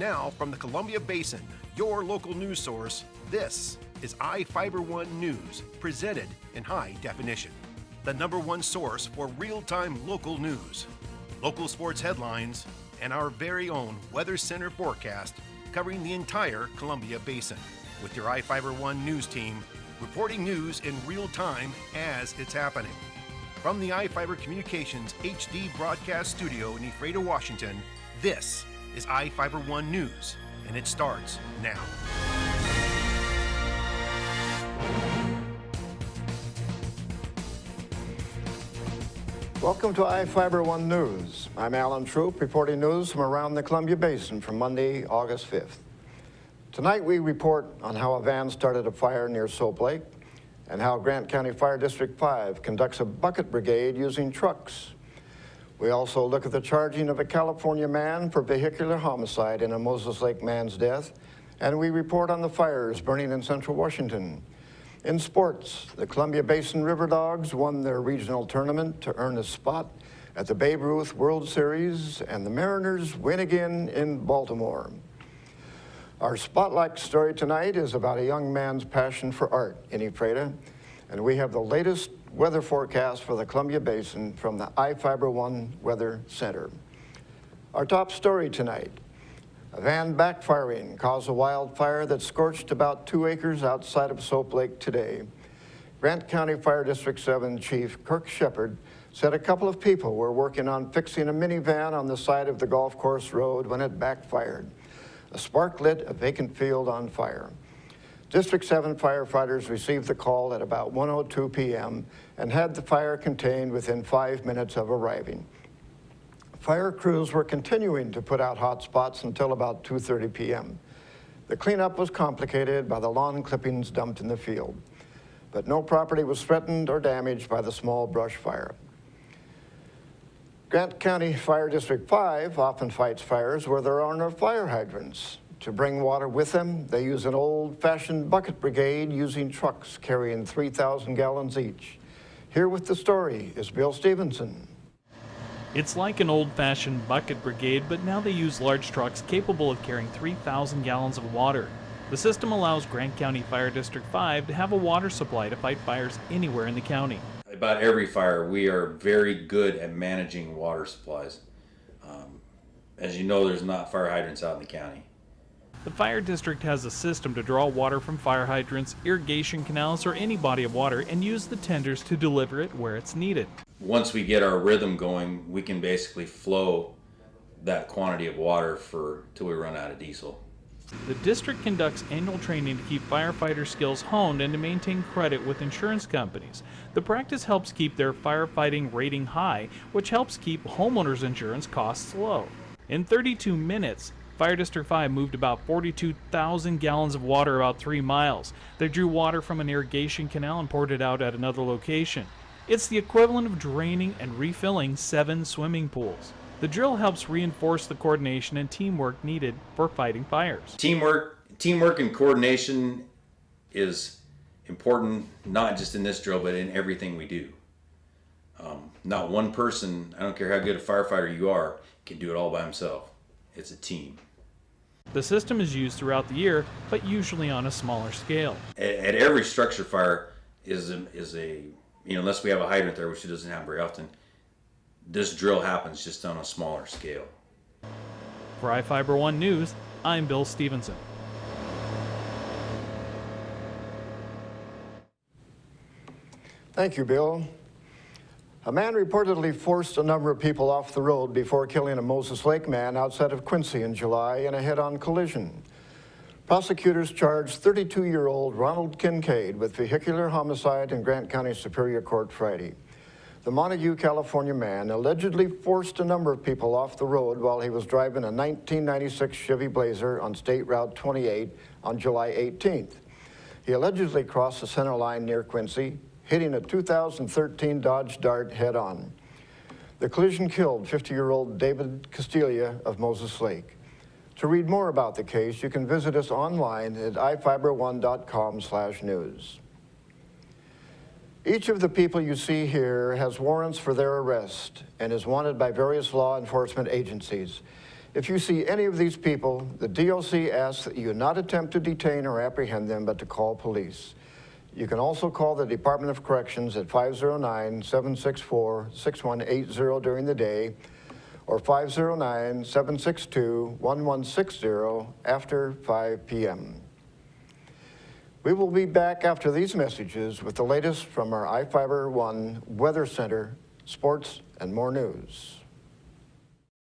Now, from the Columbia Basin, your local news source, this is iFIBER 1 News, presented in high definition. The #1 source for real-time local news, local sports headlines, and our very own Weather Center forecast covering the entire Columbia Basin. With your iFIBER 1 News team, reporting news in real time as it's happening. From the iFIBER Communications HD broadcast studio in Ephrata, Washington, this is iFIBER 1 News, and it starts now. Welcome to iFIBER 1 News. I'm Alan Troop, reporting news from around the Columbia Basin for Monday, August 5th. Tonight we report on how a van started a fire near Soap Lake and how Grant County Fire District 5 conducts a bucket brigade using trucks. We also look at the charging of a California man for vehicular homicide in a Moses Lake man's death, and we report on the fires burning in central Washington. In sports, the Columbia Basin River Dogs won their regional tournament to earn a spot at the Babe Ruth World Series, and the Mariners win again in Baltimore. Our spotlight story tonight is about a young man's passion for art in Ephrata, and we have the latest weather forecast for the Columbia Basin from the iFIBER 1 Weather Center. Our top story tonight: a van backfiring caused a wildfire that scorched about 2 acres outside of Soap Lake today. Grant County Fire District 7 Chief Kirk Shepard said a couple of people were working on fixing a minivan on the side of the golf course road when it backfired. A spark lit a vacant field on fire. District 7 firefighters received the call at about 1:02 p.m. and had the fire contained within 5 minutes of arriving. Fire crews were continuing to put out hot spots until about 2:30 p.m. The cleanup was complicated by the lawn clippings dumped in the field, but no property was threatened or damaged by the small brush fire. Grant County Fire District 5 often fights fires where there are no fire hydrants. To bring water with them, they use an old-fashioned bucket brigade using trucks carrying 3,000 gallons each. Here with the story is Bill Stevenson. It's like an old-fashioned bucket brigade, but now they use large trucks capable of carrying 3,000 gallons of water. The system allows Grant County Fire District 5 to have a water supply to fight fires anywhere in the county. About every fire, we are very good at managing water supplies. As you know, there's not fire hydrants out in the county. The fire district has a system to draw water from fire hydrants, irrigation canals, or any body of water and use the tenders to deliver it where it's needed. Once we get our rhythm going, we can basically flow that quantity of water till we run out of diesel. The district conducts annual training to keep firefighter skills honed and to maintain credit with insurance companies. The practice helps keep their firefighting rating high, which helps keep homeowners' insurance costs low. In 32 minutes, Fire District 5 moved about 42,000 gallons of water about 3 miles. They drew water from an irrigation canal and poured it out at another location. It's the equivalent of draining and refilling 7 swimming pools. The drill helps reinforce the coordination and teamwork needed for fighting fires. Teamwork and coordination is important, not just in this drill, but in everything we do. Not one person, I don't care how good a firefighter you are, can do it all by himself. It's a team. The system is used throughout the year, but usually on a smaller scale. At every structure fire is a unless we have a hydrant there, which it doesn't happen very often, this drill happens just on a smaller scale. For iFIBER 1 News, I'm Bill Stevenson. Thank you, Bill. A man reportedly forced a number of people off the road before killing a Moses Lake man outside of Quincy in July in a head-on collision. Prosecutors charged 32-year-old Ronald Kincaid with vehicular homicide in Grant County Superior Court Friday. The Montague, California man allegedly forced a number of people off the road while he was driving a 1996 Chevy Blazer on State Route 28 on July 18th. He allegedly crossed the center line near Quincy, hitting a 2013 Dodge Dart head-on. The collision killed 50-year-old David Castilla of Moses Lake. To read more about the case, you can visit us online at ifiber1.com/news. Each of the people you see here has warrants for their arrest and is wanted by various law enforcement agencies. If you see any of these people, the DOC asks that you not attempt to detain or apprehend them, but to call police. You can also call the Department of Corrections at 509-764-6180 during the day, or 509-762-1160 after 5 p.m. We will be back after these messages with the latest from our iFIBER 1 Weather Center, sports, and more news.